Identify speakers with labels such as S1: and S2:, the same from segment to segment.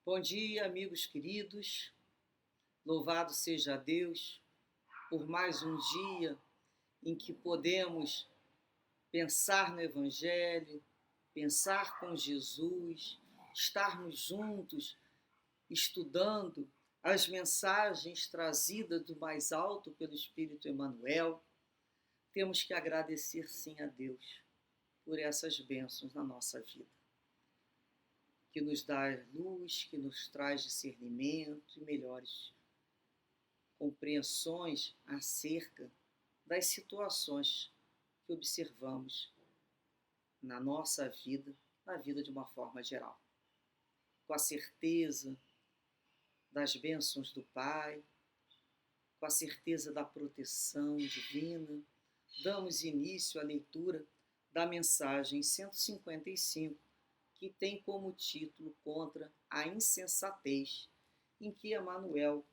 S1: Bom dia, amigos queridos. Louvado seja Deus por mais um dia em que podemos pensar no Evangelho, pensar com Jesus, estarmos juntos estudando as mensagens trazidas do mais alto pelo Espírito Emmanuel. Temos que agradecer sim a Deus por essas bênçãos na nossa vida, que nos dá luz, que nos traz discernimento e melhores compreensões acerca das situações que observamos na nossa vida, na vida de uma forma geral. Com a certeza das bênçãos do Pai, com a certeza da proteção divina, damos início à leitura da mensagem 155, que tem como título Contra a Insensatez, em que Emmanuel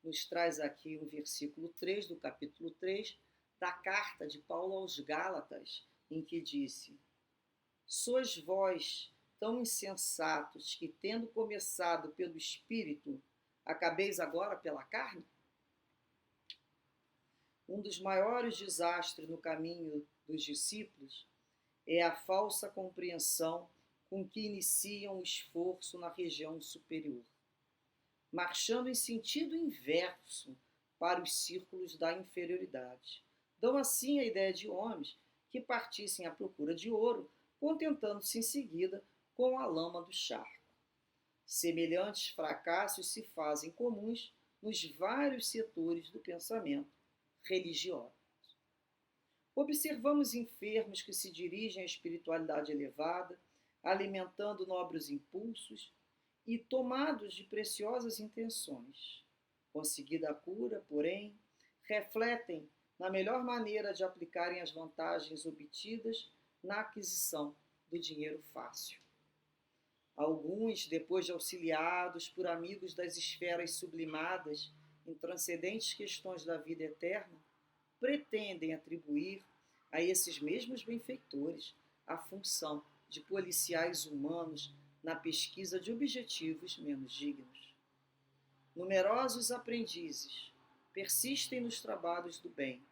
S1: nos traz aqui um versículo 3 do capítulo 3 da carta de Paulo aos Gálatas, em que disse: Sois vós tão insensatos que, tendo começado pelo Espírito, acabeis agora pela carne? Um dos maiores desastres no caminho dos discípulos é a falsa compreensão com que iniciam o esforço na região superior, marchando em sentido inverso para os círculos da inferioridade. Dão assim a ideia de homens que partissem à procura de ouro, contentando-se em seguida com a lama do charco. Semelhantes fracassos se fazem comuns nos vários setores do pensamento religioso. Observamos enfermos que se dirigem à espiritualidade elevada, alimentando nobres impulsos e tomados de preciosas intenções. Conseguida a cura, porém, refletem na melhor maneira de aplicarem as vantagens obtidas na aquisição do dinheiro fácil. Alguns, depois de auxiliados por amigos das esferas sublimadas em transcendentes questões da vida eterna, pretendem atribuir a esses mesmos benfeitores a função de policiais humanos na pesquisa de objetivos menos dignos. Numerosos aprendizes persistem nos trabalhos do bem.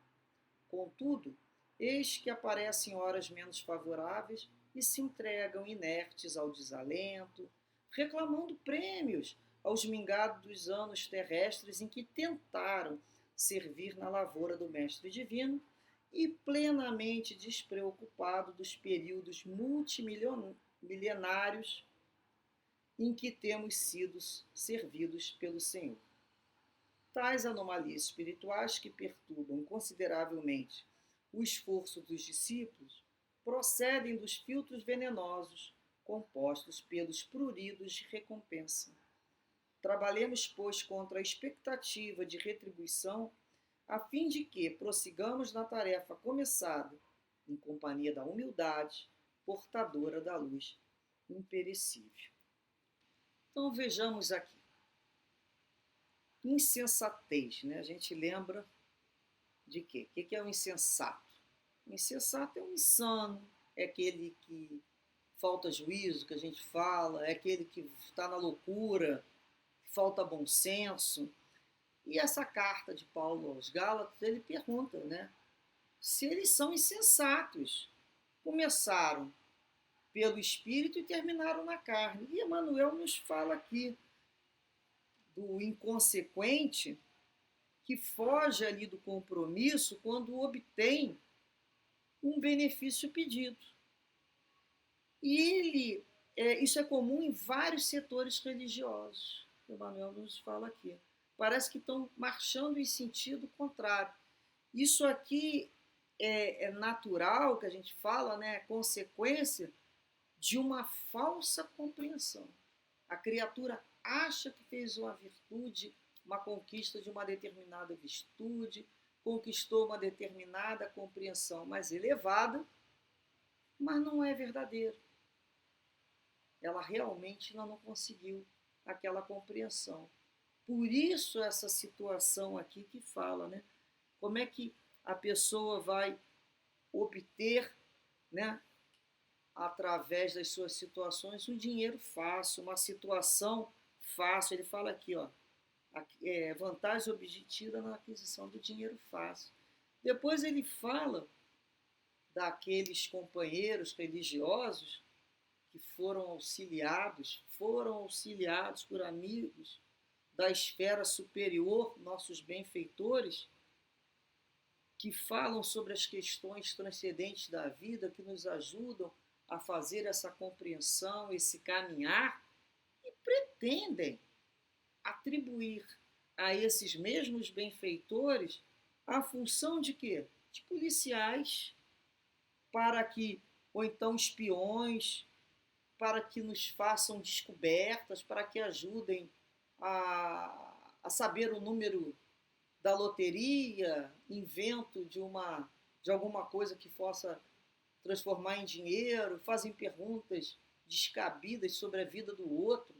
S1: Contudo, eis que aparecem horas menos favoráveis e se entregam inertes ao desalento, reclamando prêmios aos mingados anos terrestres em que tentaram servir na lavoura do Mestre Divino e plenamente despreocupado dos períodos multimilenários em que temos sido servidos pelo Senhor. Tais anomalias espirituais que perturbam consideravelmente o esforço dos discípulos procedem dos filtros venenosos compostos pelos pruridos de recompensa. Trabalhemos, pois, contra a expectativa de retribuição, a fim de que prossigamos na tarefa começada, em companhia da humildade, portadora da luz imperecível. Então vejamos aqui. Insensatez, né? A gente lembra de quê? O que é o insensato? O insensato é um insano, é aquele que falta juízo, que a gente fala, é aquele que está na loucura, falta bom senso. E essa carta de Paulo aos Gálatas, ele pergunta, né, se eles são insensatos. Começaram pelo Espírito e terminaram na carne. E Emmanuel nos fala aqui do inconsequente que foge ali do compromisso quando obtém um benefício pedido. E isso é comum em vários setores religiosos. Emmanuel nos fala aqui. Parece que estão marchando em sentido contrário. Isso aqui é natural, que a gente fala, né? É consequência de uma falsa compreensão. A criatura acha que fez uma virtude, uma conquista de uma determinada virtude, conquistou uma determinada compreensão mais elevada, mas não é verdadeiro. Ela realmente não conseguiu aquela compreensão. Por isso essa situação aqui que fala, né? Como é que a pessoa vai obter, né, através das suas situações, um dinheiro fácil, uma situação fácil. Ele fala aqui, ó, vantagem obtida na aquisição do dinheiro fácil. Depois ele fala daqueles companheiros religiosos que foram auxiliados por amigos da esfera superior, nossos benfeitores, que falam sobre as questões transcendentes da vida, que nos ajudam a fazer essa compreensão, esse caminhar, e pretendem atribuir a esses mesmos benfeitores a função de quê? De policiais, para que, ou então espiões, para que nos façam descobertas, para que ajudem a saber o número da loteria, invento de alguma coisa que possa transformar em dinheiro, fazem perguntas descabidas sobre a vida do outro.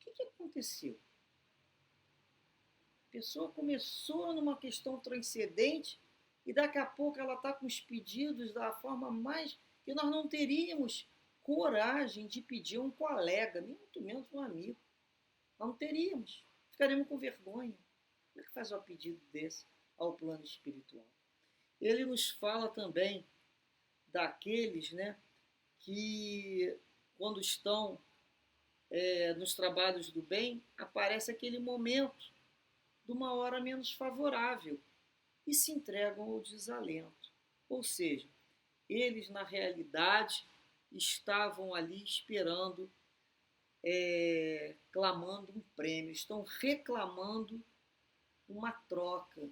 S1: O que aconteceu? A pessoa começou numa questão transcendente e daqui a pouco ela está com os pedidos da forma mais que nós não teríamos coragem de pedir a um colega, nem muito menos um amigo. Nós não teríamos. Ficaríamos com vergonha. Como é que faz um pedido desse ao plano espiritual? Ele nos fala também daqueles, né, que quando estão nos trabalhos do bem, aparece aquele momento de uma hora menos favorável e se entregam ao desalento. Ou seja, eles na realidade estavam ali esperando, clamando um prêmio, estão reclamando uma troca.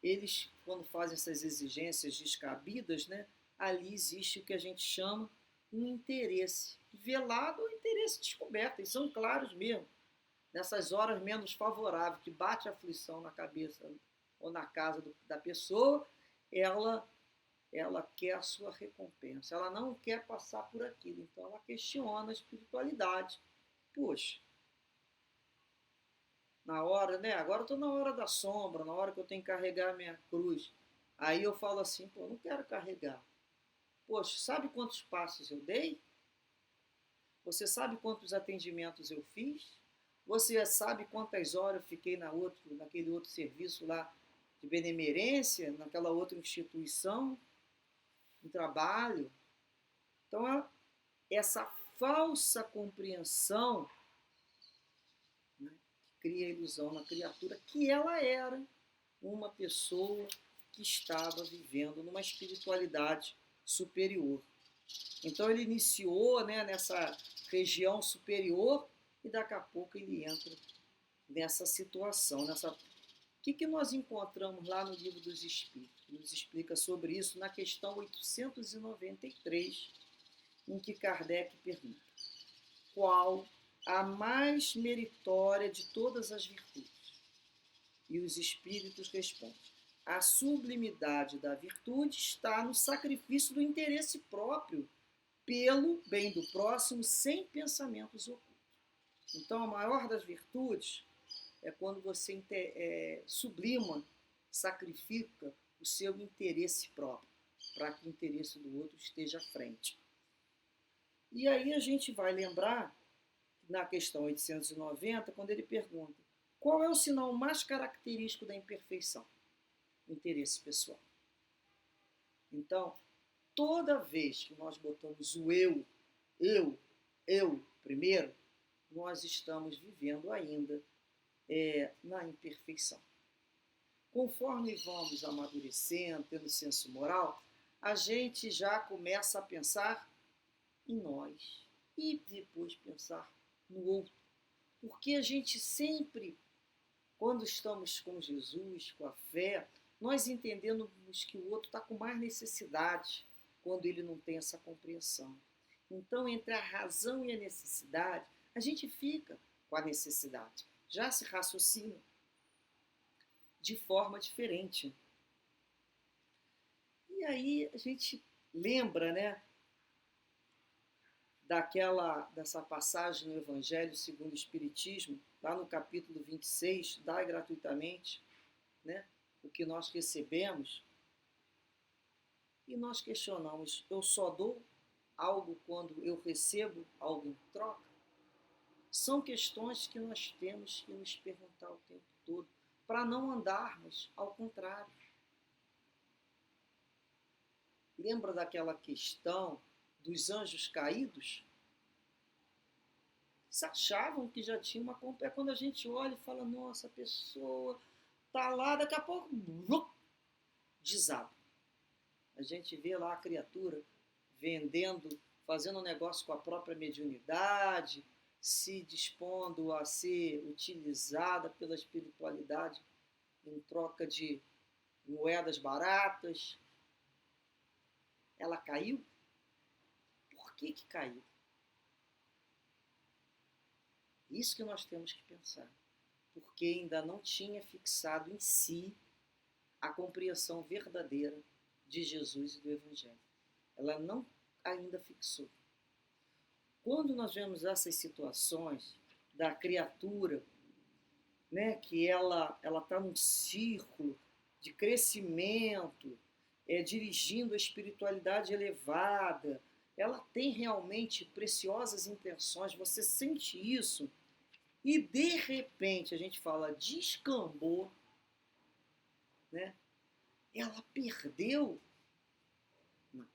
S1: Eles, quando fazem essas exigências descabidas, né, ali existe o que a gente chama um interesse velado ou interesse descoberto. Eles são claros mesmo. Nessas horas menos favoráveis, que bate a aflição na cabeça ou na casa da pessoa, ela quer a sua recompensa. Ela não quer passar por aquilo. Então ela questiona a espiritualidade. Poxa, na hora, né? Agora eu estou na hora da sombra, na hora que eu tenho que carregar a minha cruz. Aí eu falo assim, pô, não quero carregar. Poxa, sabe quantos passos eu dei? Você sabe quantos atendimentos eu fiz? Você sabe quantas horas eu fiquei naquele outro serviço lá de benemerência, naquela outra instituição, no trabalho? Então, essa falsa compreensão, né, que cria ilusão na criatura, que ela era uma pessoa que estava vivendo numa espiritualidade superior. Então ele iniciou, né, nessa região superior e daqui a pouco ele entra nessa situação. O que nós encontramos lá no Livro dos Espíritos? Nos explica sobre isso na questão 893, em que Kardec pergunta: qual a mais meritória de todas as virtudes? E os espíritos respondem: a sublimidade da virtude está no sacrifício do interesse próprio pelo bem do próximo, sem pensamentos ocultos. Então, a maior das virtudes é quando você sublima, sacrifica o seu interesse próprio, para que o interesse do outro esteja à frente. E aí a gente vai lembrar, na questão 890, quando ele pergunta: qual é o sinal mais característico da imperfeição? O interesse pessoal. Então, toda vez que nós botamos o eu primeiro, nós estamos vivendo ainda na imperfeição. Conforme vamos amadurecendo, tendo senso moral, a gente já começa a pensar em nós e depois pensar no outro. Porque a gente sempre, quando estamos com Jesus, com a fé, nós entendemos que o outro está com mais necessidade quando ele não tem essa compreensão. Então, entre a razão e a necessidade, a gente fica com a necessidade. Já se raciocina de forma diferente. E aí a gente lembra, né, dessa passagem no Evangelho segundo o Espiritismo, lá no capítulo 26, dai gratuitamente, né, o que nós recebemos, e nós questionamos: eu só dou algo quando eu recebo algo em troca? São questões que nós temos que nos perguntar o tempo todo, para não andarmos ao contrário. Lembra daquela questão dos anjos caídos? Eles achavam que já tinha uma compra. É quando a gente olha e fala, nossa, a pessoa está lá, daqui a pouco desaba. A gente vê lá a criatura vendendo, fazendo um negócio com a própria mediunidade, se dispondo a ser utilizada pela espiritualidade em troca de moedas baratas. Ela caiu? Por que caiu? Isso que nós temos que pensar. Porque ainda não tinha fixado em si a compreensão verdadeira de Jesus e do Evangelho. Ela não ainda fixou. Quando nós vemos essas situações da criatura, né, que ela está num círculo de crescimento, dirigindo a espiritualidade elevada, ela tem realmente preciosas intenções, você sente isso, e de repente a gente fala descambou, né? Ela perdeu. Não.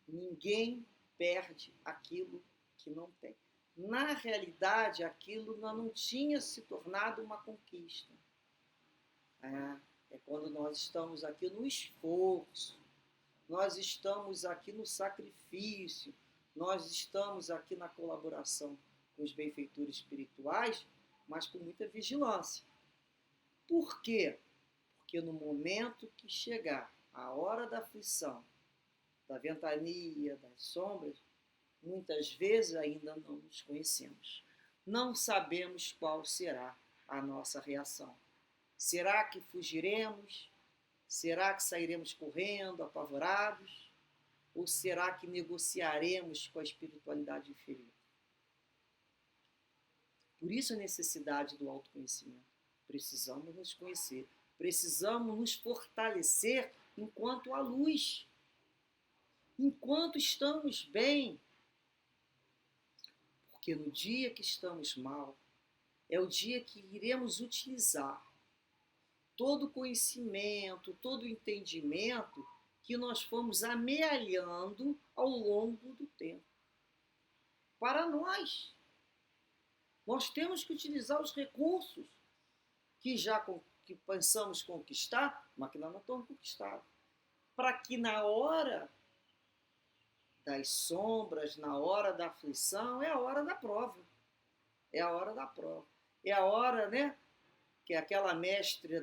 S1: Ninguém perde aquilo que não tem. Na realidade, aquilo não tinha se tornado uma conquista. É quando nós estamos aqui no esforço, nós estamos aqui no sacrifício, nós estamos aqui na colaboração com os benfeitores espirituais, mas com muita vigilância. Por quê? Porque no momento que chegar a hora da aflição, da ventania, das sombras, muitas vezes ainda não nos conhecemos. Não sabemos qual será a nossa reação. Será que fugiremos? Será que sairemos correndo, apavorados? Ou será que negociaremos com a espiritualidade inferior? Por isso a necessidade do autoconhecimento. Precisamos nos conhecer. Precisamos nos fortalecer enquanto há luz. Enquanto estamos bem. Porque no dia que estamos mal, é o dia que iremos utilizar todo o conhecimento, todo o entendimento que nós fomos amealhando ao longo do tempo. Para nós. Nós temos que utilizar os recursos que pensamos conquistar, mas que não estão conquistados. Para que na hora das sombras, na hora da aflição, é a hora da prova. É a hora da prova. É a hora, né? Que aquela mestre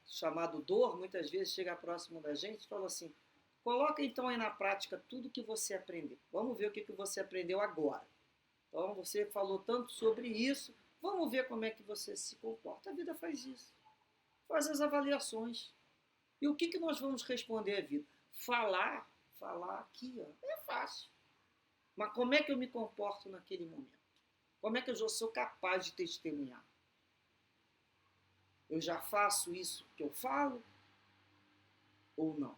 S1: chamado dor, muitas vezes chega próximo da gente e fala assim, coloca então aí na prática tudo que você aprendeu. Vamos ver o que você aprendeu agora. Então, você falou tanto sobre isso, vamos ver como é que você se comporta. A vida faz isso. Faz as avaliações. E o que nós vamos responder à vida? Falar aqui, ó, é fácil. Mas como é que eu me comporto naquele momento? Como é que eu já sou capaz de testemunhar? Eu já faço isso que eu falo ou não?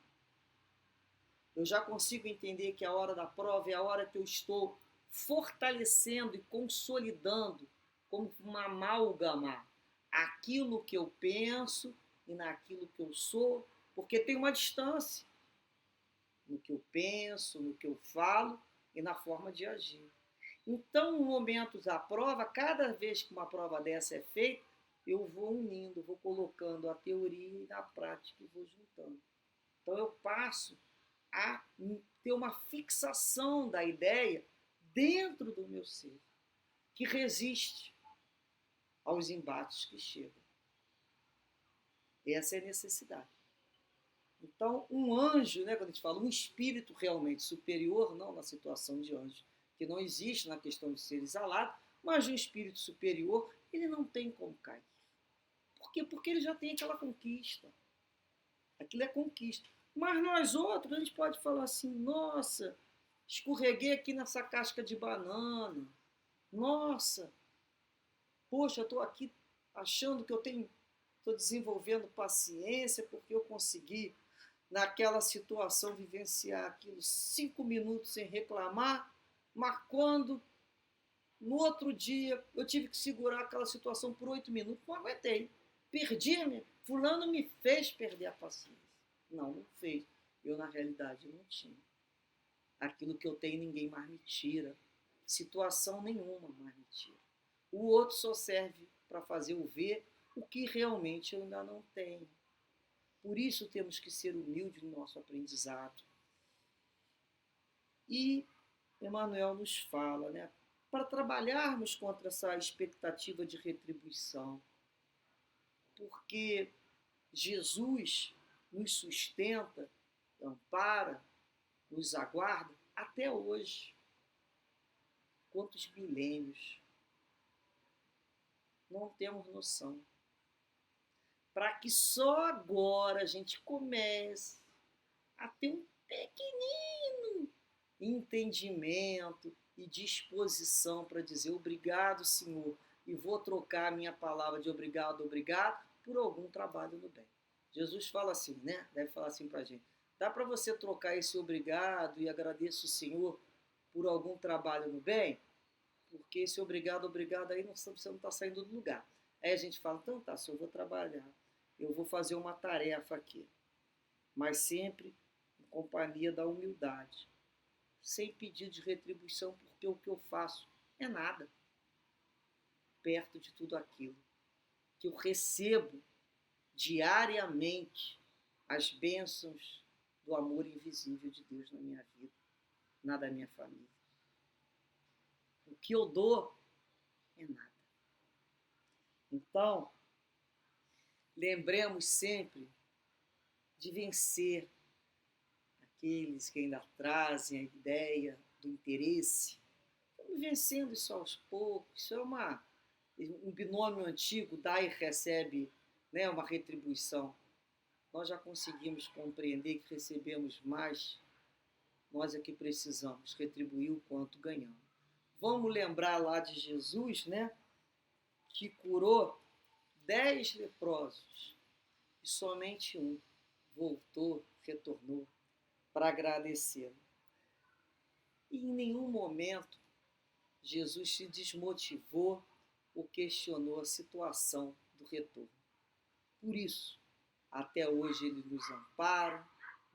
S1: Eu já consigo entender que a hora da prova é a hora que eu estou fortalecendo e consolidando como uma amálgama aquilo que eu penso e naquilo que eu sou, porque tem uma distância no que eu penso, no que eu falo e na forma de agir. Então, no momento da prova, cada vez que uma prova dessa é feita, eu vou unindo, vou colocando a teoria e na prática e vou juntando. Então, eu passo a ter uma fixação da ideia dentro do meu ser, que resiste aos embates que chegam. Essa é a necessidade. Então, um anjo, né, quando a gente fala um espírito realmente superior, não na situação de anjo, que não existe na questão de ser exalado, mas um espírito superior, ele não tem como cair. Por quê? Porque ele já tem aquela conquista. Aquilo é conquista. Mas nós outros, a gente pode falar assim, nossa, escorreguei aqui nessa casca de banana. Nossa, poxa, eu estou aqui achando que estou desenvolvendo paciência porque eu consegui, naquela situação, vivenciar aquilo 5 minutos sem reclamar, mas quando No outro dia, eu tive que segurar aquela situação por 8 minutos. Não aguentei. Perdi-me. Fulano me fez perder a paciência. Não, não fez. Eu, na realidade, não tinha. Aquilo que eu tenho, ninguém mais me tira. Situação nenhuma mais me tira. O outro só serve para fazer eu ver o que realmente eu ainda não tenho. Por isso temos que ser humildes no nosso aprendizado. E Emmanuel nos fala, né, para trabalharmos contra essa expectativa de retribuição, porque Jesus nos sustenta, ampara, nos aguarda até hoje. Quantos milênios? Não temos noção. Para que só agora a gente comece a ter um pequenino entendimento e disposição para dizer obrigado, Senhor, e vou trocar a minha palavra de obrigado, obrigado, por algum trabalho no bem. Jesus fala assim, né? Deve falar assim para a gente. Dá para você trocar esse obrigado e agradeço o Senhor por algum trabalho no bem? Porque esse obrigado, obrigado aí você não está saindo do lugar. Aí a gente fala, então tá, Senhor, eu vou trabalhar, eu vou fazer uma tarefa aqui, mas sempre em companhia da humildade, sem pedido de retribuição, porque o que eu faço é nada perto de tudo aquilo que eu recebo diariamente, as bênçãos do amor invisível de Deus na minha vida, na da minha família. O que eu dou é nada. Então, lembremos sempre de vencer aqueles que ainda trazem a ideia do interesse. Estamos vencendo isso aos poucos. Isso é um binômio antigo, dá e recebe, né, uma retribuição. Nós já conseguimos compreender que recebemos mais, nós é que precisamos retribuir o quanto ganhamos. Vamos lembrar lá de Jesus, né, que curou 10 leprosos e somente um voltou, retornou para agradecê-lo. E em nenhum momento Jesus se desmotivou ou questionou a situação do retorno. Por isso, até hoje ele nos ampara,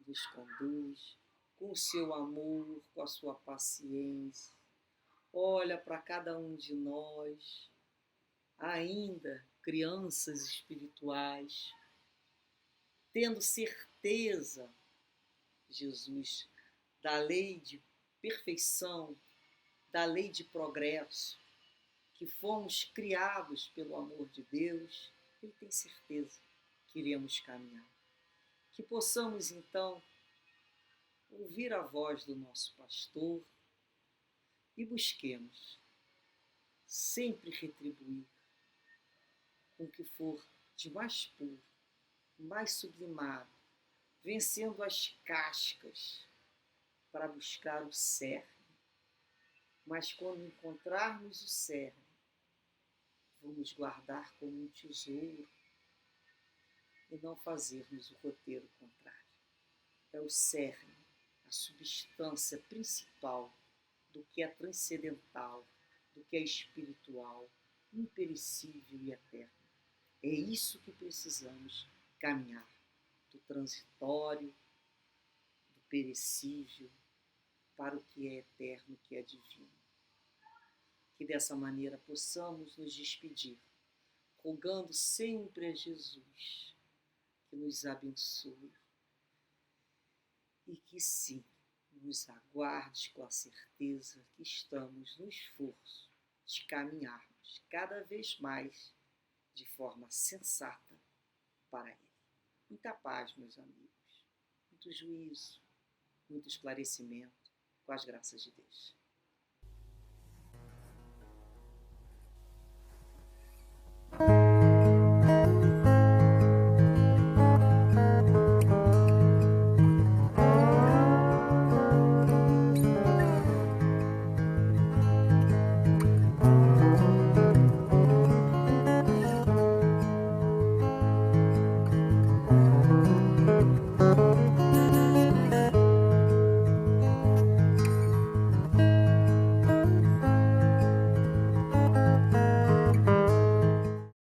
S1: nos conduz, com o seu amor, com a sua paciência. Olha para cada um de nós, ainda crianças espirituais, tendo certeza, Jesus, da lei de perfeição, da lei de progresso, que fomos criados pelo amor de Deus, ele tem certeza que iremos caminhar. Que possamos, então, ouvir a voz do nosso pastor e busquemos sempre retribuir com o que for de mais puro, mais sublimado, vencendo as cascas para buscar o cerne. Mas quando encontrarmos o cerne, vamos guardar como um tesouro e não fazermos o roteiro contrário. É o cerne, a substância principal do que é transcendental, do que é espiritual, imperecível e eterno. É isso que precisamos caminhar, do transitório, do perecível, para o que é eterno, o que é divino. Que dessa maneira possamos nos despedir, rogando sempre a Jesus que nos abençoe e que sim, nos aguarde com a certeza que estamos no esforço de caminharmos cada vez mais de forma sensata para Ele. Muita paz, meus amigos, muito juízo, muito esclarecimento, com as graças de Deus.